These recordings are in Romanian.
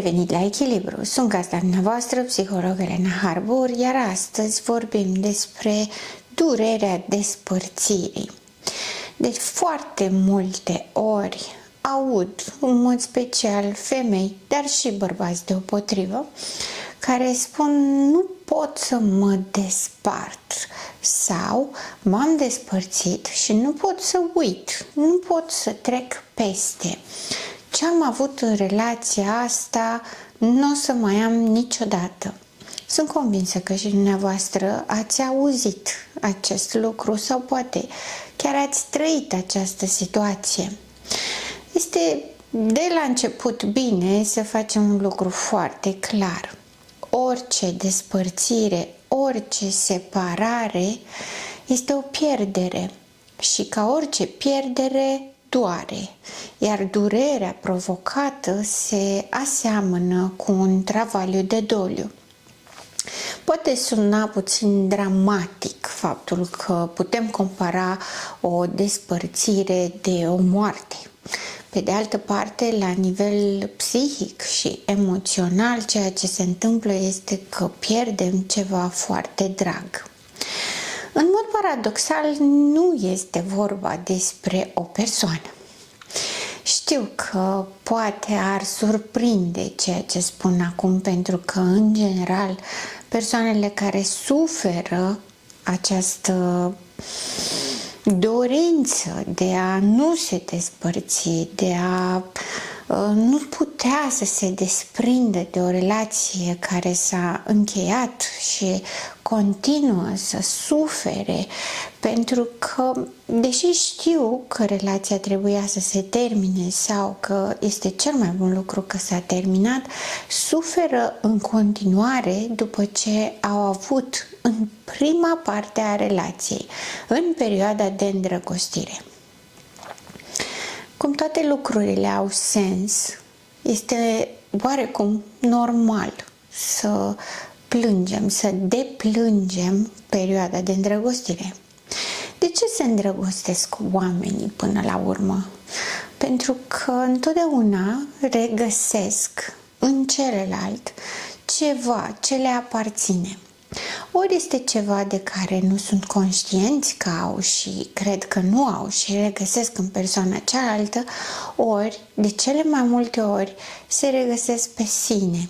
revenit la Echilibru! Sunt gazda dumneavoastră, psiholog Elena Harbour, iar astăzi vorbim despre durerea despărțirii. De foarte multe ori aud, în mod special femei, dar și bărbați deopotrivă, care spun: nu pot să mă despart sau m-am despărțit și nu pot să uit, nu pot să trec peste. Ce am avut în relația asta nu o să mai am niciodată. Sunt convinsă că și dumneavoastră ați auzit acest lucru sau poate chiar ați trăit această situație. Este de la început bine să facem un lucru foarte clar. Orice despărțire, orice separare este o pierdere și ca orice pierdere doare, iar durerea provocată se aseamănă cu un travaliu de doliu. Poate suna puțin dramatic faptul că putem compara o despărțire de o moarte. Pe de altă parte, la nivel psihic și emoțional, ceea ce se întâmplă este că pierdem ceva foarte drag. În mod paradoxal, nu este vorba despre o persoană. Știu că poate ar surprinde ceea ce spun acum, pentru că, în general, persoanele care suferă această dorință de a nu se despărți, de a nu putea să se desprindă de o relație care s-a încheiat și continuă să sufere, pentru că, deși știu că relația trebuia să se termine sau că este cel mai bun lucru că s-a terminat, suferă în continuare după ce au avut în prima parte a relației, în perioada de îndrăgostire. Cum toate lucrurile au sens, este oarecum normal să plângem, să deplângem perioada de îndrăgostire. De ce se îndrăgostesc oamenii până la urmă? Pentru că întotdeauna regăsesc în celălalt ceva ce le aparține. Ori este ceva de care nu sunt conștienți că au și cred că nu au și regăsesc în persoana cealaltă, ori, de cele mai multe ori, se regăsesc pe sine,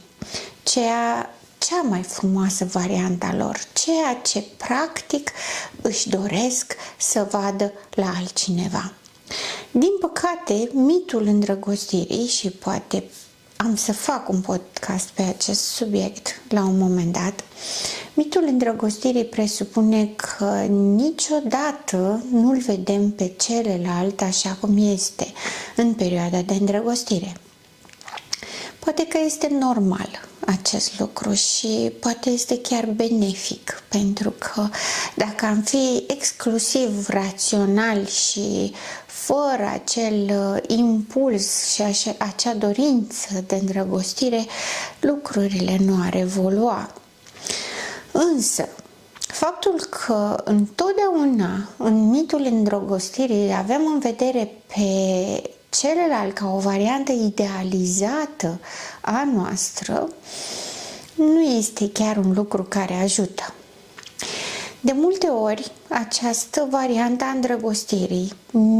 cea mai frumoasă variantă a lor, ceea ce practic își doresc să vadă la altcineva. Din păcate, mitul îndrăgostirii, și poate am să fac un podcast pe acest subiect la un moment dat, mitul îndrăgostirii presupune că niciodată nu-l vedem pe celălalt așa cum este în perioada de îndrăgostire. Poate că este normal acest lucru și poate este chiar benefic, pentru că dacă am fi exclusiv rațional și fără acel impuls și acea dorință de îndrăgostire, lucrurile nu ar evolua. Însă, faptul că întotdeauna în mitul îndrăgostirii avem în vedere pe celălalt ca o variantă idealizată a noastră, nu este chiar un lucru care ajută. De multe ori, această variantă a îndrăgostirii,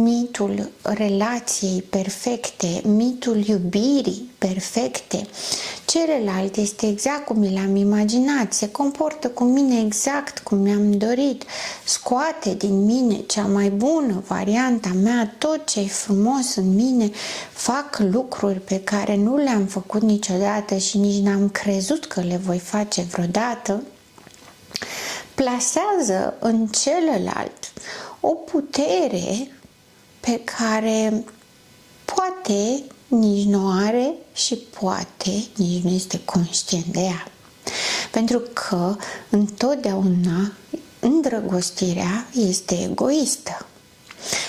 mitul relației perfecte, mitul iubirii perfecte, celălalt este exact cum mi l-am imaginat, se comportă cu mine exact cum mi-am dorit, scoate din mine cea mai bună varianta mea, tot ce e frumos în mine, fac lucruri pe care nu le-am făcut niciodată și nici n-am crezut că le voi face vreodată, plasează în celălalt o putere pe care poate nici nu are și poate nici nu este conștient de ea. Pentru că întotdeauna îndrăgostirea este egoistă.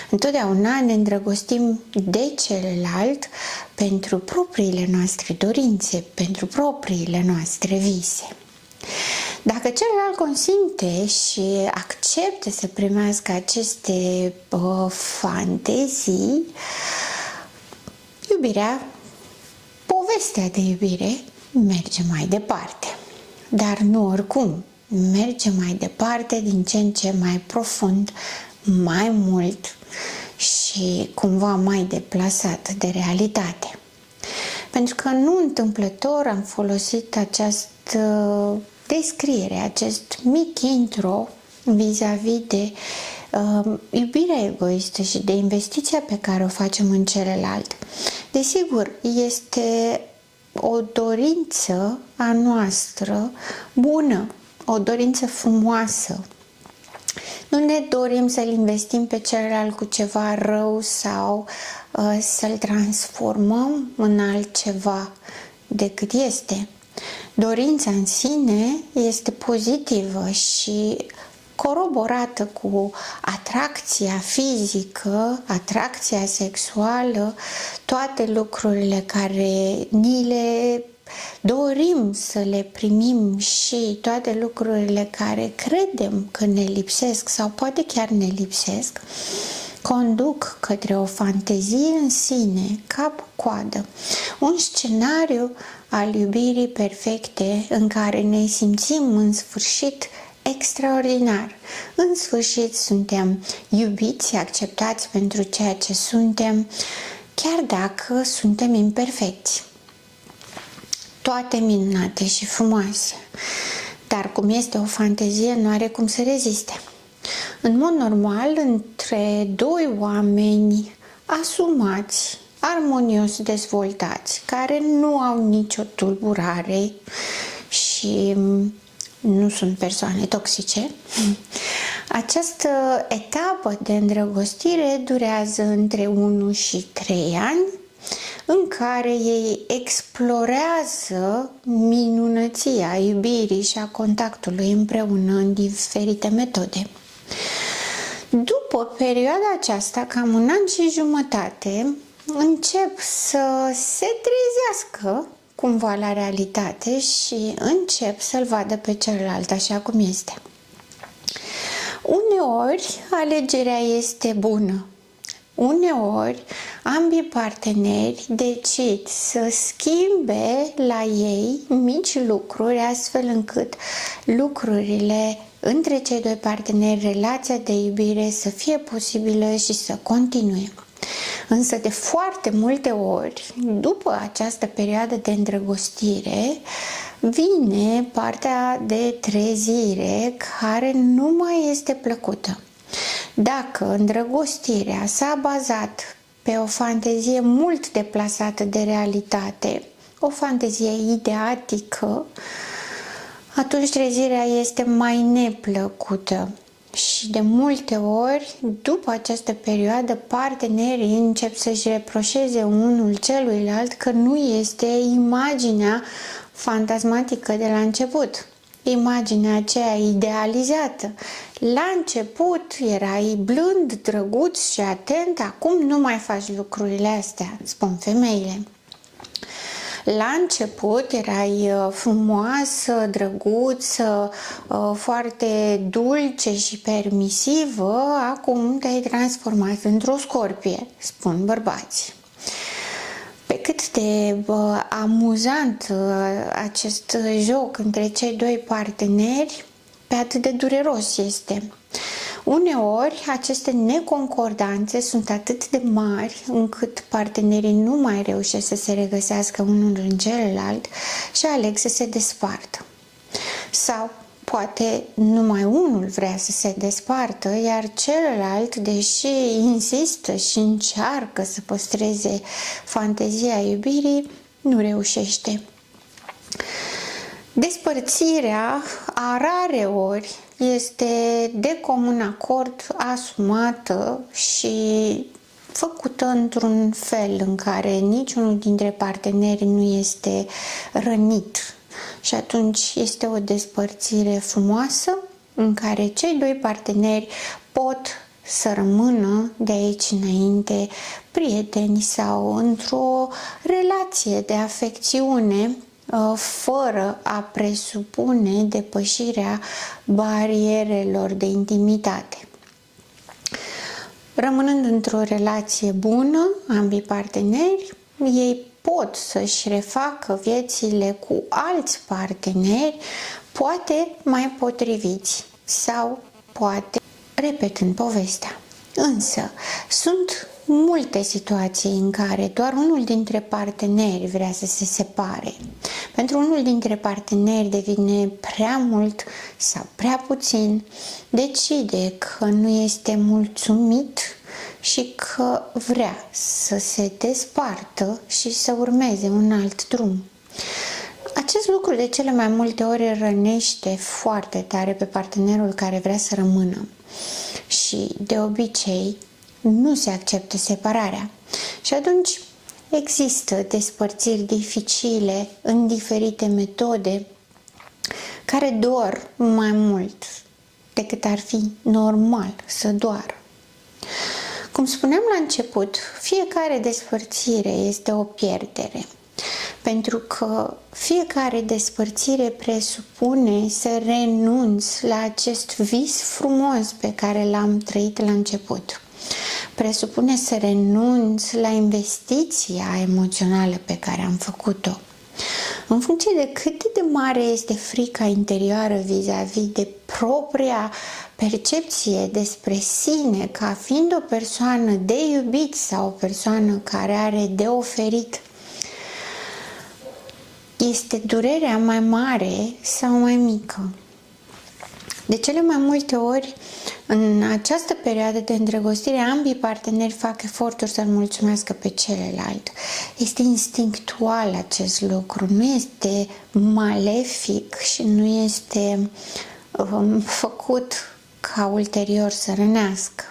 Întotdeauna ne îndrăgostim de celălalt pentru propriile noastre dorințe, pentru propriile noastre vise. Dacă celălalt consimte și acceptă să primească aceste fantezii, iubirea povestea de iubire merge mai departe. Dar nu oricum, merge mai departe din ce în ce mai profund, mai mult și cumva mai deplasat de realitate. Pentru că nu întâmplător am folosit această descriere, acest mic intro vis-a-vis de iubirea egoistă și de investiția pe care o facem în celălalt. Desigur, este o dorință a noastră bună, o dorință frumoasă. Nu ne dorim să-l investim pe celălalt cu ceva rău sau să-l transformăm în altceva decât este. Dorința în sine este pozitivă și coroborată cu atracția fizică, atracția sexuală, toate lucrurile care ni le dorim să le primim și toate lucrurile care credem că ne lipsesc sau poate chiar ne lipsesc, conduc către o fantezie în sine, cap-coadă, un scenariu al iubirii perfecte în care ne simțim în sfârșit extraordinar. În sfârșit suntem iubiți, acceptați pentru ceea ce suntem, chiar dacă suntem imperfecți. Toate minunate și frumoase. Dar cum este o fantezie, nu are cum să reziste. În mod normal, între doi oameni asumați, armonios dezvoltați, care nu au nicio tulburare și nu sunt persoane toxice, această etapă de îndrăgostire durează între 1 și 3 ani, în care ei explorează minunăția iubirii și a contactului împreună în diferite metode. După perioada aceasta, cam 1 an și jumătate, încep să se trezească cumva la realitate și încep să-l vadă pe celălalt așa cum este. Uneori, alegerea este bună. Uneori, ambii parteneri decid să schimbe la ei mici lucruri, astfel încât lucrurile între cei doi parteneri, relația de iubire să fie posibilă și să continue. Însă de foarte multe ori, după această perioadă de îndrăgostire, vine partea de trezire care nu mai este plăcută. Dacă îndrăgostirea s-a bazat pe o fantezie mult deplasată de realitate, o fantezie ideatică, atunci trezirea este mai neplăcută. Și de multe ori, după această perioadă, partenerii încep să-și reproșeze unul celuilalt că nu este imaginea fantasmatică de la început. Imaginea aceea idealizată. La început erai blând, drăguț și atent, acum nu mai faci lucrurile astea, spun femeile. La început erai frumoasă, drăguță, foarte dulce și permisivă, acum te-ai transformat într-o scorpie, spun bărbații. Pe cât de amuzant acest joc între cei doi parteneri, pe atât de dureros este. Uneori, aceste neconcordanțe sunt atât de mari încât partenerii nu mai reușesc să se regăsească unul în celălalt și aleg să se despartă. Sau poate numai unul vrea să se despartă, iar celălalt, deși insistă și încearcă să păstreze fantezia iubirii, nu reușește. Despărțirea, a rare ori, este de comun acord, asumată și făcută într-un fel în care niciunul dintre parteneri nu este rănit. Și atunci este o despărțire frumoasă în care cei doi parteneri pot să rămână de aici înainte prieteni sau într-o relație de afecțiune fără a presupune depășirea barierelor de intimitate. Rămânând într-o relație bună, ambii parteneri, ei pot să-și refacă viețile cu alți parteneri, poate mai potriviți sau poate repetând povestea. Însă, sunt multe situații în care doar unul dintre parteneri vrea să se separe. Pentru unul dintre parteneri devine prea mult sau prea puțin, decide că nu este mulțumit și că vrea să se despartă și să urmeze un alt drum. Acest lucru de cele mai multe ori rănește foarte tare pe partenerul care vrea să rămână și de obicei nu se acceptă separarea. Și atunci există despărțiri dificile în diferite metode care dor mai mult decât ar fi normal să doară. Cum spuneam la început, fiecare despărțire este o pierdere, pentru că fiecare despărțire presupune să renunți la acest vis frumos pe care l-am trăit la început. Presupune să renunț la investiția emoțională pe care am făcut-o. În funcție de cât de mare este frica interioară vis-a-vis de propria percepție despre sine ca fiind o persoană de iubit sau o persoană care are de oferit, este durerea mai mare sau mai mică? De cele mai multe ori, în această perioadă de îndrăgostire, ambii parteneri fac eforturi să-l mulțumească pe celălalt. Este instinctual acest lucru, nu este malefic și nu este făcut ca ulterior să rănească.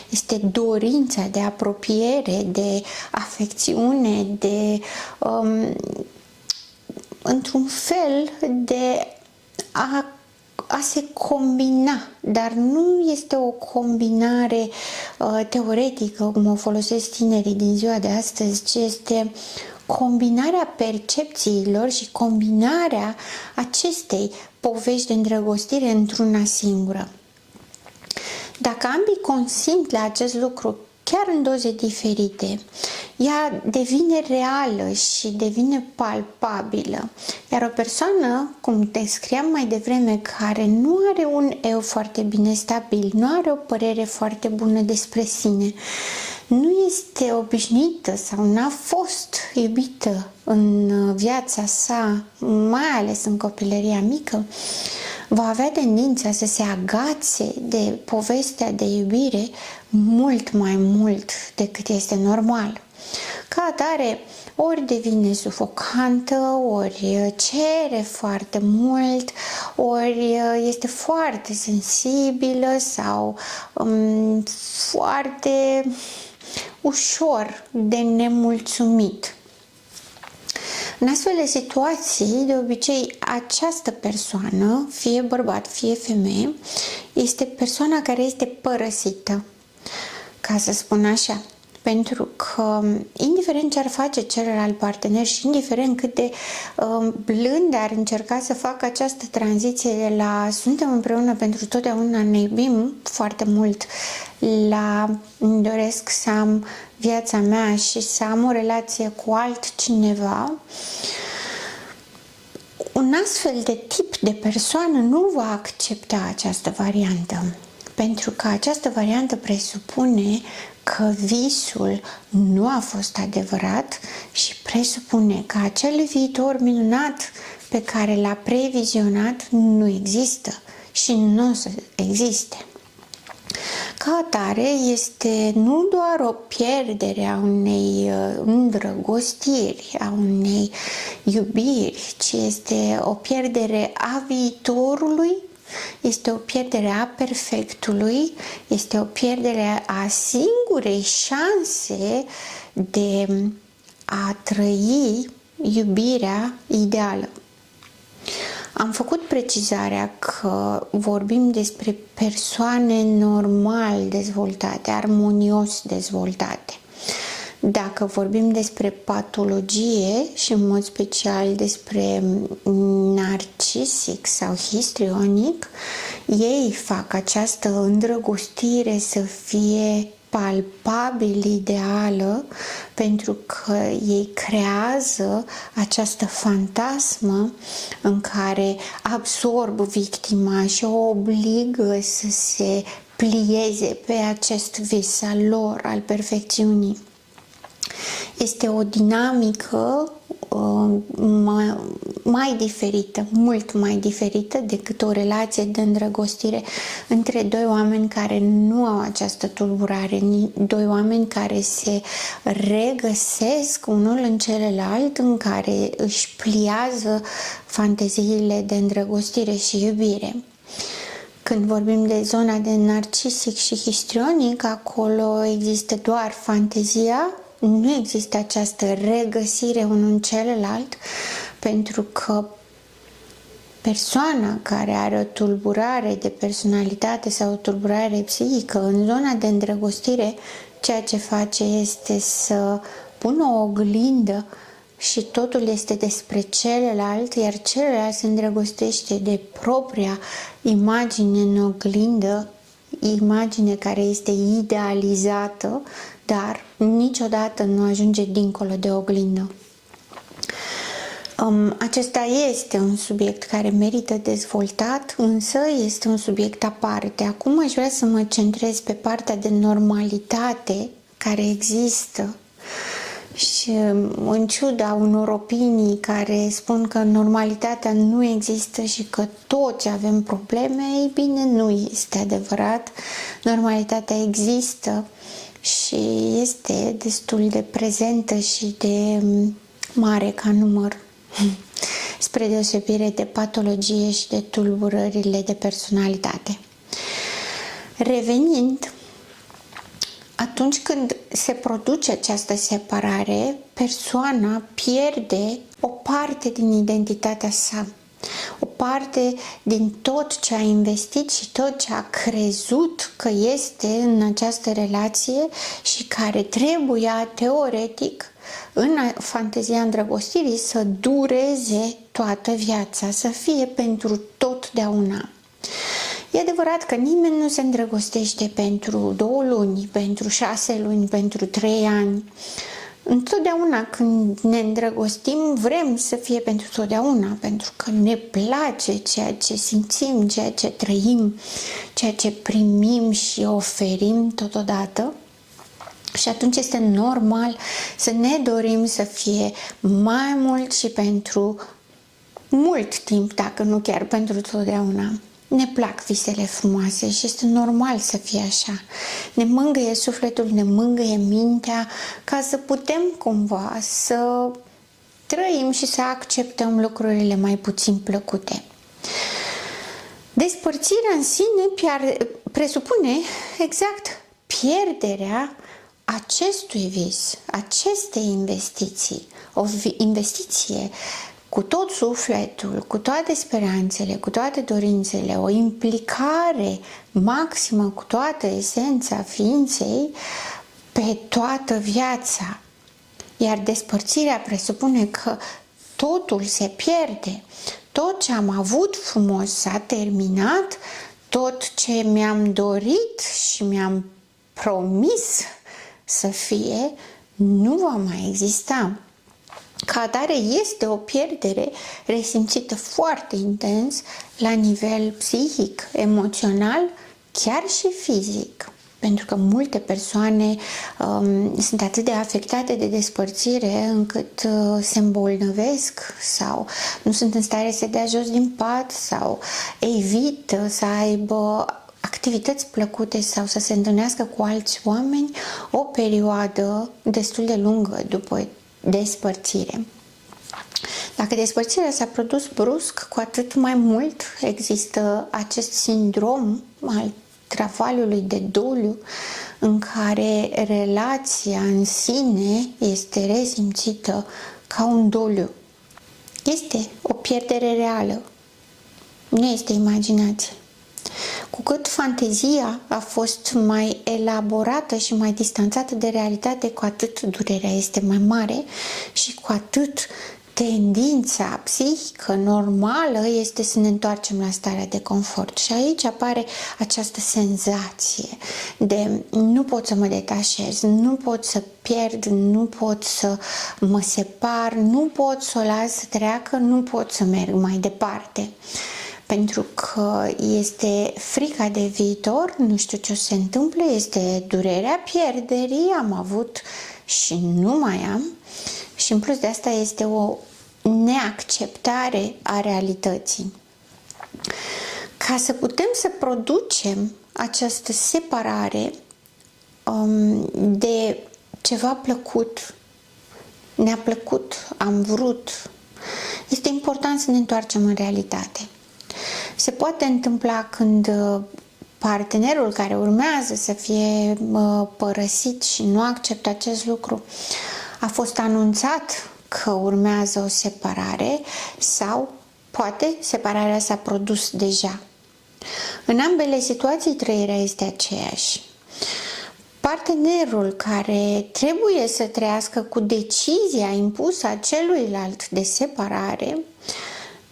Este dorința de apropiere, de afecțiune, de într-un fel de a se combina, dar nu este o combinare teoretică, cum o folosesc tinerii din ziua de astăzi, ci este combinarea percepțiilor și combinarea acestei povești de îndrăgostire într-una singură. Dacă ambii consimt la acest lucru, chiar în doze diferite, ea devine reală și devine palpabilă. Iar o persoană, cum descriam mai devreme, care nu are un eu foarte bine stabil, nu are o părere foarte bună despre sine, nu este obișnuită sau n-a fost iubită în viața sa, mai ales în copilăria mică, va avea tendința să se agațe de povestea de iubire mult mai mult decât este normal. Ca atare, ori devine sufocantă, ori cere foarte mult, ori este foarte sensibilă sau foarte ușor de nemulțumit. În astfel de situații, de obicei, această persoană, fie bărbat, fie femeie, este persoana care este părăsită, ca să spun așa. Pentru că, indiferent ce ar face celălalt partener și indiferent cât de blând ar încerca să facă această tranziție de la suntem împreună pentru totdeauna, ne iubim foarte mult, la îmi doresc să am viața mea și să am o relație cu altcineva, un astfel de tip de persoană nu va accepta această variantă. Pentru că această variantă presupune că visul nu a fost adevărat și presupune că acel viitor minunat pe care l-a previzionat nu există și nu o să existe. Ca atare, este nu doar o pierdere a unei îndrăgostiri, a unei iubiri, ci este o pierdere a viitorului, este o pierdere a perfectului, este o pierdere a singurei șanse de a trăi iubirea ideală. Am făcut precizarea că vorbim despre persoane normal dezvoltate, armonios dezvoltate. Dacă vorbim despre patologie și în mod special despre narcisic sau histrionic, ei fac această îndrăgostire să fie palpabil ideală, pentru că ei creează această fantasmă în care absorb victima și o obligă să se plieze pe acest vis al lor, al perfecțiunii. Este o dinamică mai diferită, mult mai diferită decât o relație de îndrăgostire între doi oameni care nu au această tulburare, doi oameni care se regăsesc unul în celălalt, în care își pliază fanteziile de îndrăgostire și iubire. Când vorbim de zona de narcisic și histrionic, acolo există doar fantezia, nu există această regăsire unul în celălalt, pentru că persoana care are o tulburare de personalitate sau o tulburare psihică în zona de îndrăgostire, ceea ce face este să pună o oglindă și totul este despre celălalt, iar celălalt se îndrăgostește de propria imagine în oglindă, imagine care este idealizată, dar niciodată nu ajunge dincolo de oglindă. Acesta este un subiect care merită dezvoltat, însă este un subiect aparte. Acum aș vrea să mă centrez pe partea de normalitate care există. Și în ciuda unor opinii care spun că normalitatea nu există și că toți avem probleme, ei bine, nu este adevărat. Normalitatea există și este destul de prezentă și de mare ca număr, spre deosebire de patologie și de tulburările de personalitate. Revenind, atunci când se produce această separare, persoana pierde o parte din identitatea sa, o parte din tot ce a investit și tot ce a crezut că este în această relație și care trebuia, teoretic, în fantezia îndrăgostirii să dureze toată viața, să fie pentru totdeauna. E adevărat că nimeni nu se îndrăgostește pentru 2 luni, pentru 6 luni, pentru 3 ani. Întotdeauna când ne îndrăgostim, vrem să fie pentru totdeauna, pentru că ne place ceea ce simțim, ceea ce trăim, ceea ce primim și oferim totodată. Și atunci este normal să ne dorim să fie mai mult și pentru mult timp, dacă nu chiar pentru totdeauna. Ne plac visele frumoase și este normal să fie așa. Ne mângâie sufletul, ne mângâie mintea ca să putem cumva să trăim și să acceptăm lucrurile mai puțin plăcute. Despărțirea în sine presupune exact pierderea acestui vis, acestei investiții, o investiție cu tot sufletul, cu toate speranțele, cu toate dorințele, o implicare maximă cu toată esența ființei pe toată viața. Iar despărțirea presupune că totul se pierde. Tot ce am avut frumos s-a terminat, tot ce mi-am dorit și mi-am promis să fie nu va mai exista. Ca atare este o pierdere resimțită foarte intens la nivel psihic, emoțional, chiar și fizic. Pentru că multe persoane sunt atât de afectate de despărțire încât se îmbolnăvesc sau nu sunt în stare să dea jos din pat sau evită să aibă activități plăcute sau să se întâlnească cu alți oameni o perioadă destul de lungă după despărțire. Dacă despărțirea s-a produs brusc, cu atât mai mult există acest sindrom al travaliului de doliu în care relația în sine este resimțită ca un doliu. Este o pierdere reală, nu este imaginație. Cu cât fantezia a fost mai elaborată și mai distanțată de realitate, cu atât durerea este mai mare și cu atât tendința psihică normală este să ne întoarcem la starea de confort și aici apare această senzație de nu pot să mă detașez, nu pot să pierd, nu pot să mă separ, nu pot să o las să treacă, nu pot să merg mai departe. Pentru că este frica de viitor, nu știu ce o să se întâmple, este durerea pierderii, am avut și nu mai am. Și în plus de asta este o neacceptare a realității. Ca să putem să producem această separare de ceva plăcut, ne-a plăcut, am vrut, este important să ne întoarcem în realitate. Se poate întâmpla când partenerul care urmează să fie părăsit și nu acceptă acest lucru, a fost anunțat că urmează o separare sau poate separarea s-a produs deja. În ambele situații trăirea este aceeași. Partenerul care trebuie să trăiască cu decizia impusă a celuilalt de separare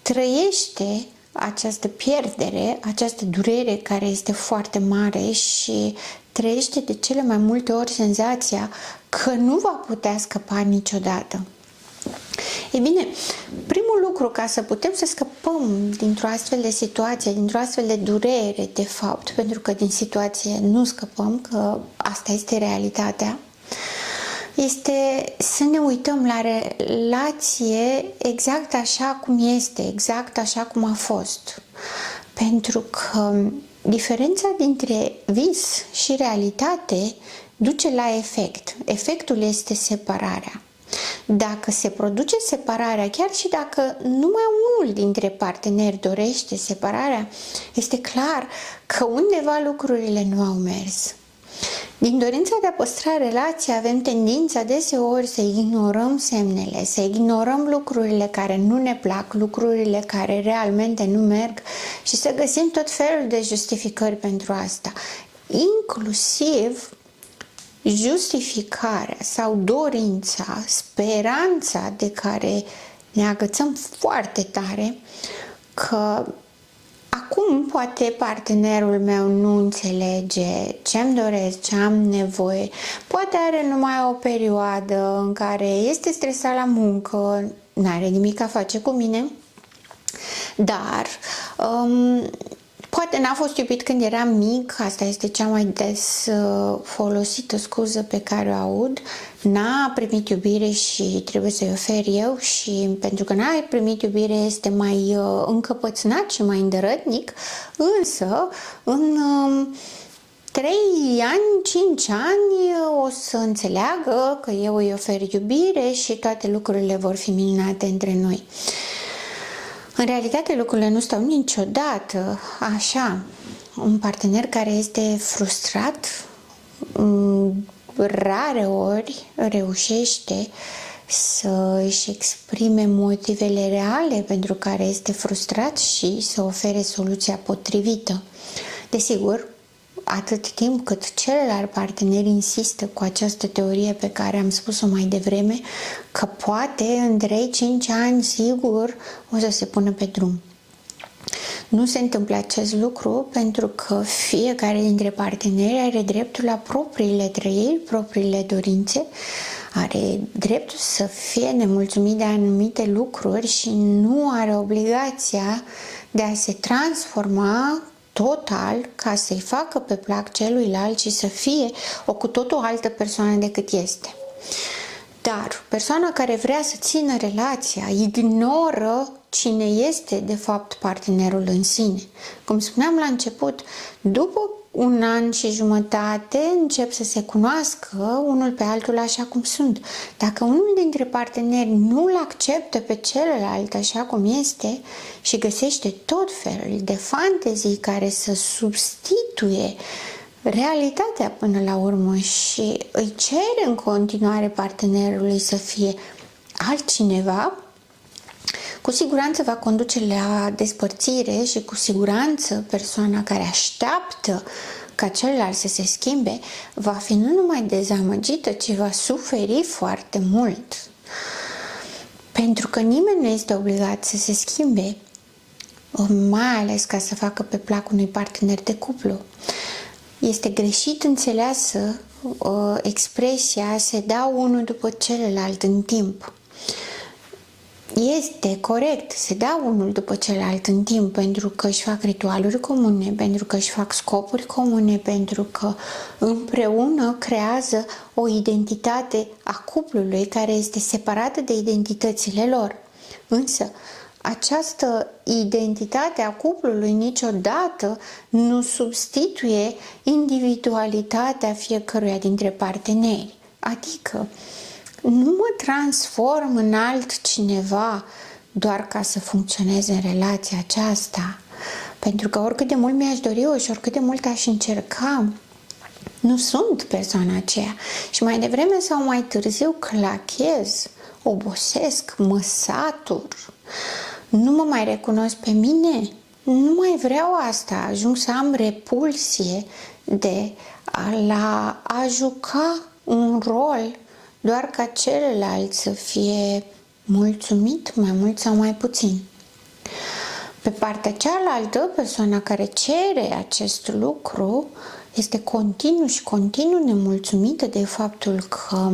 trăiește această pierdere, această durere care este foarte mare și trăiește de cele mai multe ori senzația că nu va putea scăpa niciodată. Ei bine, primul lucru ca să putem să scăpăm dintr-o astfel de situație, dintr-o astfel de durere, de fapt, pentru că din situație nu scăpăm, că asta este realitatea, este să ne uităm la relație exact așa cum este, exact așa cum a fost. Pentru că diferența dintre vis și realitate duce la efect. Efectul este separarea. Dacă se produce separarea, chiar și dacă numai unul dintre parteneri dorește separarea, este clar că undeva lucrurile nu au mers. Din dorința de a păstra relația avem tendința deseori să ignorăm semnele, să ignorăm lucrurile care nu ne plac, lucrurile care realmente nu merg și să găsim tot felul de justificări pentru asta. Inclusiv justificarea sau dorința, speranța de care ne agățăm foarte tare că acum poate partenerul meu nu înțelege ce-mi doresc, ce am nevoie, poate are numai o perioadă în care este stresat la muncă, n-are nimic a face cu mine, dar poate n-a fost iubit când era mic, asta este cea mai des folosită scuză pe care o aud, n-a primit iubire și trebuie să-i ofer eu și pentru că n-a primit iubire este mai încăpățânat și mai îndărătnic, însă în 3 ani, 5 ani o să înțeleagă că eu îi ofer iubire și toate lucrurile vor fi minunate între noi. În realitate lucrurile nu stau niciodată așa. Un partener care este frustrat rare ori reușește să își exprime motivele reale pentru care este frustrat și să ofere soluția potrivită. Desigur, atât timp cât celălalt partener insistă cu această teorie pe care am spus-o mai devreme, că poate în 3-5 ani sigur o să se pună pe drum. Nu se întâmplă acest lucru pentru că fiecare dintre parteneri are dreptul la propriile trăiri, propriile dorințe, are dreptul să fie nemulțumit de anumite lucruri și nu are obligația de a se transforma total ca să-i facă pe plac celuilalt și să fie o cu totul altă persoană decât este. Dar persoana care vrea să țină relația ignoră cine este de fapt partenerul în sine. Cum spuneam la început, după 1 an și jumătate încep să se cunoască unul pe altul așa cum sunt. Dacă unul dintre parteneri nu-l acceptă pe celălalt așa cum este și găsește tot felul de fantezii care să substituie realitatea până la urmă și îi cere în continuare partenerului să fie altcineva, cu siguranță va conduce la despărțire și cu siguranță persoana care așteaptă ca celălalt să se schimbe va fi nu numai dezamăgită, ci va suferi foarte mult. Pentru că nimeni nu este obligat să se schimbe, mai ales ca să facă pe plac unui partener de cuplu. Este greșit înțeleasă expresia se dau unul după celălalt în timp. Este corect, se dau unul după celălalt în timp pentru că își fac ritualuri comune, pentru că își fac scopuri comune, pentru că împreună creează o identitate a cuplului care este separată de identitățile lor. Însă, această identitate a cuplului niciodată nu substituie individualitatea fiecăruia dintre parteneri. Adică, nu mă transform în altcineva doar ca să funcționeze în relația aceasta. Pentru că oricât de mult mi-aș dori eu și oricât de mult aș încerca, nu sunt persoana aceea. Și mai devreme sau mai târziu clachez, obosesc, mă satur. Nu mă mai recunosc pe mine, nu mai vreau asta, ajung să am repulsie de a juca un rol doar ca celălalt să fie mulțumit, mai mult sau mai puțin. Pe partea cealaltă, persoana care cere acest lucru este continuu nemulțumită de faptul că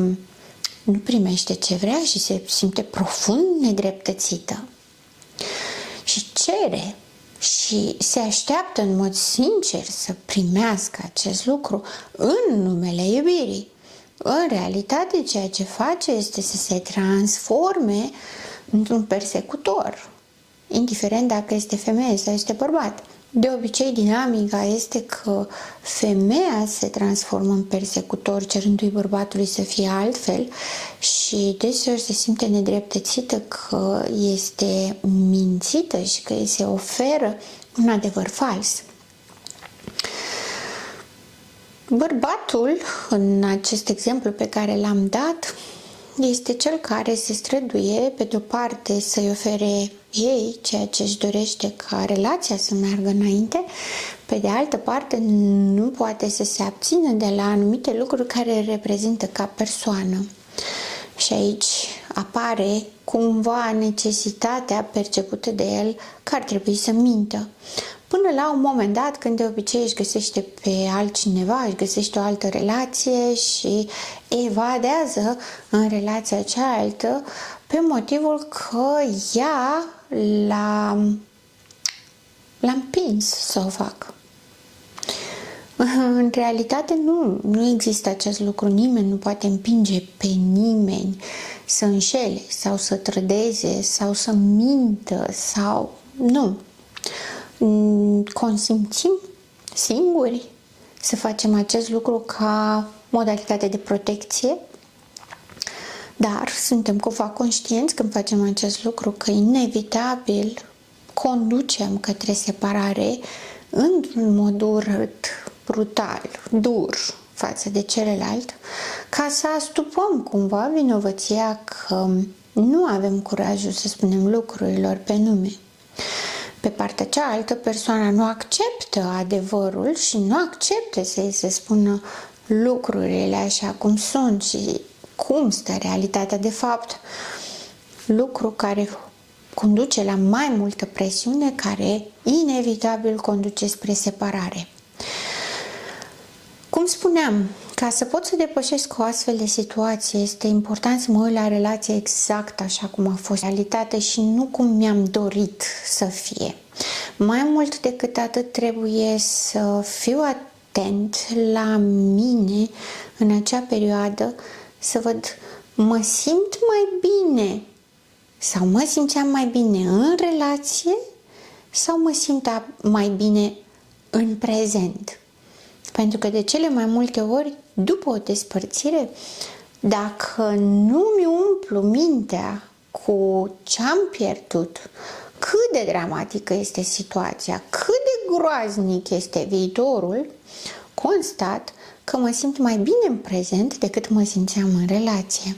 nu primește ce vrea și se simte profund nedreptățită. Și cere și se așteaptă în mod sincer să primească acest lucru în numele iubirii. În realitate, ceea ce face este să se transforme într-un persecutor, indiferent dacă este femeie sau este bărbat. De obicei, dinamica este că femeia se transformă în persecutor, cerându-i bărbatului să fie altfel și deseori se simte nedreptățită că este mințită și că îi se oferă un adevăr fals. Bărbatul, în acest exemplu pe care l-am dat, este cel care se străduie, pe de-o parte, să-i ofere ei ceea ce își dorește ca relația să meargă înainte, pe de altă parte, nu poate să se abțină de la anumite lucruri care îl reprezintă ca persoană. Și aici apare cumva necesitatea percepută de el că ar trebui să mintă. Până la un moment dat, când de obicei își găsește pe altcineva, își găsește o altă relație și evadează în relația cealaltă pe motivul că ea l-a împins să o facă. În realitate nu există acest lucru. Nimeni nu poate împinge pe nimeni să înșele sau să trădeze sau să mintă sau... Nu. Consimțim singuri să facem acest lucru ca modalitate de protecție, dar suntem cumva conștienți când facem acest lucru că inevitabil conducem către separare într-un mod urât, brutal, dur față de celălalt, ca să astupăm cumva vinovăția că nu avem curajul să spunem lucrurilor pe nume. Pe partea cealaltă, persoana nu acceptă adevărul și nu acceptă să-i se spună lucrurile așa cum sunt și cum stă realitatea de fapt. Lucru care conduce la mai multă presiune, care inevitabil conduce spre separare. Cum spuneam, ca să pot să depășesc o astfel de situație, este important să mă uit la relația exact așa cum a fost realitate și nu cum mi-am dorit să fie. Mai mult decât atât, trebuie să fiu atent la mine în acea perioadă, să văd, mă simt mai bine sau mă simțeam mai bine în relație sau mă simt mai bine în prezent. Pentru că de cele mai multe ori, după o despărțire, dacă nu mi umplu mintea cu ce-am pierdut, cât de dramatică este situația, cât de groaznic este viitorul, constat că mă simt mai bine în prezent decât mă simțeam în relație.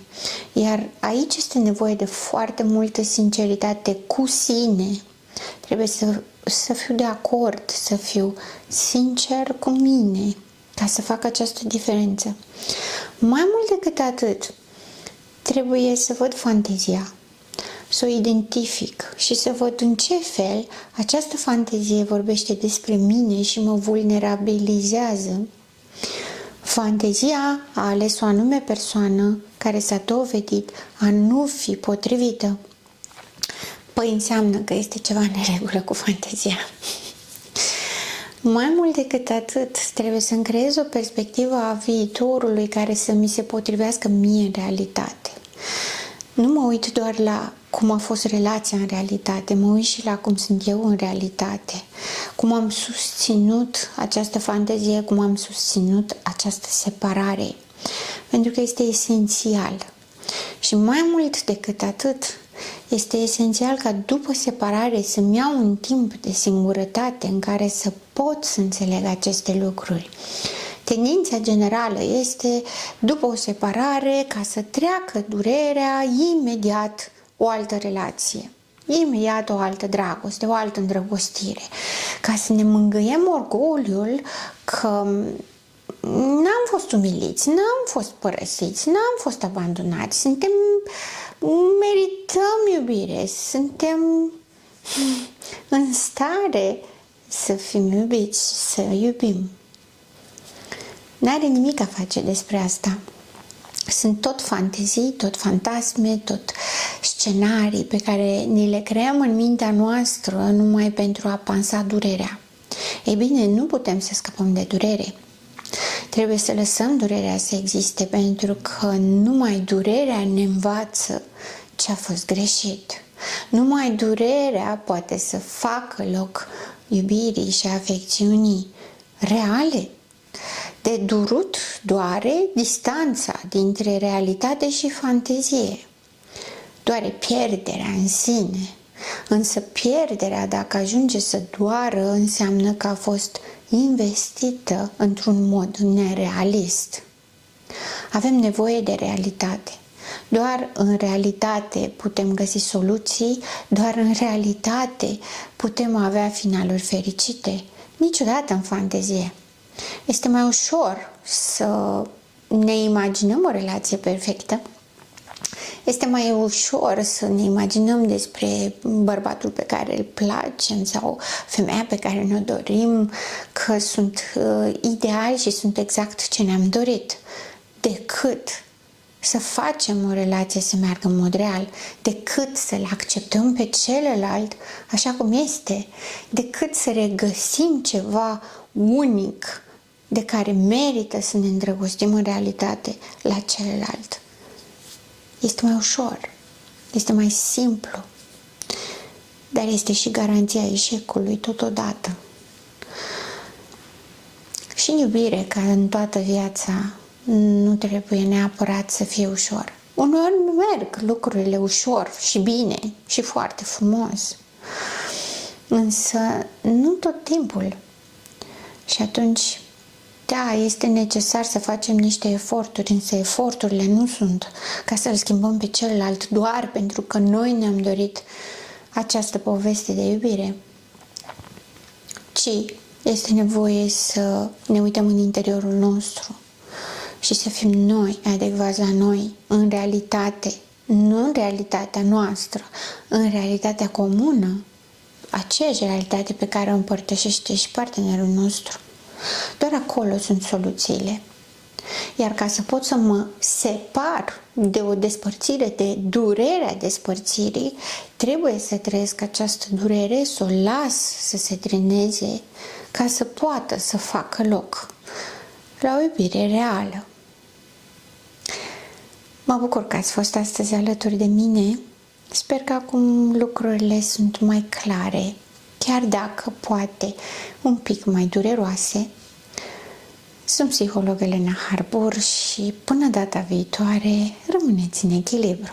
Iar aici este nevoie de foarte multă sinceritate cu sine. Trebuie să fiu de acord, să fiu sincer cu mine, ca să fac această diferență. Mai mult decât atât, trebuie să văd fantezia. să o identific și să văd în ce fel această fantezie vorbește despre mine și mă vulnerabilizează. Fantezia a ales o anume persoană care s-a dovedit a nu fi potrivită. Păi înseamnă că este ceva în neregulă cu fantezia. Mai mult decât atât, trebuie să-mi creez o perspectivă a viitorului care să mi se potrivească mie în realitate. Nu mă uit doar la cum a fost relația în realitate, mă uit și la cum sunt eu în realitate, cum am susținut această fantezie, cum am susținut această separare, pentru că este esențial. Și mai mult decât atât, este esențial ca după separare să-mi iau un timp de singurătate în care să pot să înțeleg aceste lucruri. Tendința generală este, după o separare, ca să treacă durerea, imediat o altă relație, imediat o altă dragoste, o altă îndrăgostire, ca să ne mângâiem orgoliul că n-am fost umiliți, n-am fost părăsiți, n-am fost abandonați, merităm iubire, suntem în stare să fim iubiți, să iubim. N-are nimic a face despre asta. Sunt tot fantezii, tot fantasme, tot scenarii pe care ni le creăm în mintea noastră numai pentru a pansa durerea. Ei bine, nu putem să scăpăm de durere. Trebuie să lăsăm durerea să existe, pentru că numai durerea ne învață ce a fost greșit. Numai durerea poate să facă loc iubirii și afecțiunii reale. De durut doare distanța dintre realitate și fantezie. Doare pierderea în sine. Însă pierderea, dacă ajunge să doară, înseamnă că a fost investită într-un mod nerealist. Avem nevoie de realitate. Doar în realitate putem găsi soluții, doar în realitate putem avea finaluri fericite. Niciodată în fantezie. Este mai ușor să ne imaginăm o relație perfectă. Este mai ușor să ne imaginăm despre bărbatul pe care îl placem sau femeia pe care ne-o dorim, că sunt ideali și sunt exact ce ne-am dorit, decât să facem o relație să meargă în mod real, decât să-l acceptăm pe celălalt așa cum este, decât să regăsim ceva unic de care merită să ne îndrăgostim în realitate la celălalt. Este mai ușor, este mai simplu, dar este și garanția eșecului totodată. Și în iubire, ca în toată viața, nu trebuie neapărat să fie ușor. Uneori merg lucrurile ușor și bine și foarte frumos, însă nu tot timpul. Și atunci, da, este necesar să facem niște eforturi, însă eforturile nu sunt ca să-l schimbăm pe celălalt doar pentru că noi ne-am dorit această poveste de iubire, ci este nevoie să ne uităm în interiorul nostru și să fim noi adecvați la noi, în realitate, nu în realitatea noastră, în realitatea comună, aceeași realitate pe care o împărtășește și partenerul nostru. Doar acolo sunt soluțiile. Iar ca să pot să mă separ de o despărțire, de durerea despărțirii, trebuie să trăiesc această durere, să o las să se dreneze, ca să poată să facă loc la o iubire reală. Mă bucur că ați fost astăzi alături de mine. Sper că acum lucrurile sunt mai clare, chiar dacă poate un pic mai dureroase. Sunt psiholog Elena Harbour și până data viitoare rămâneți în echilibru.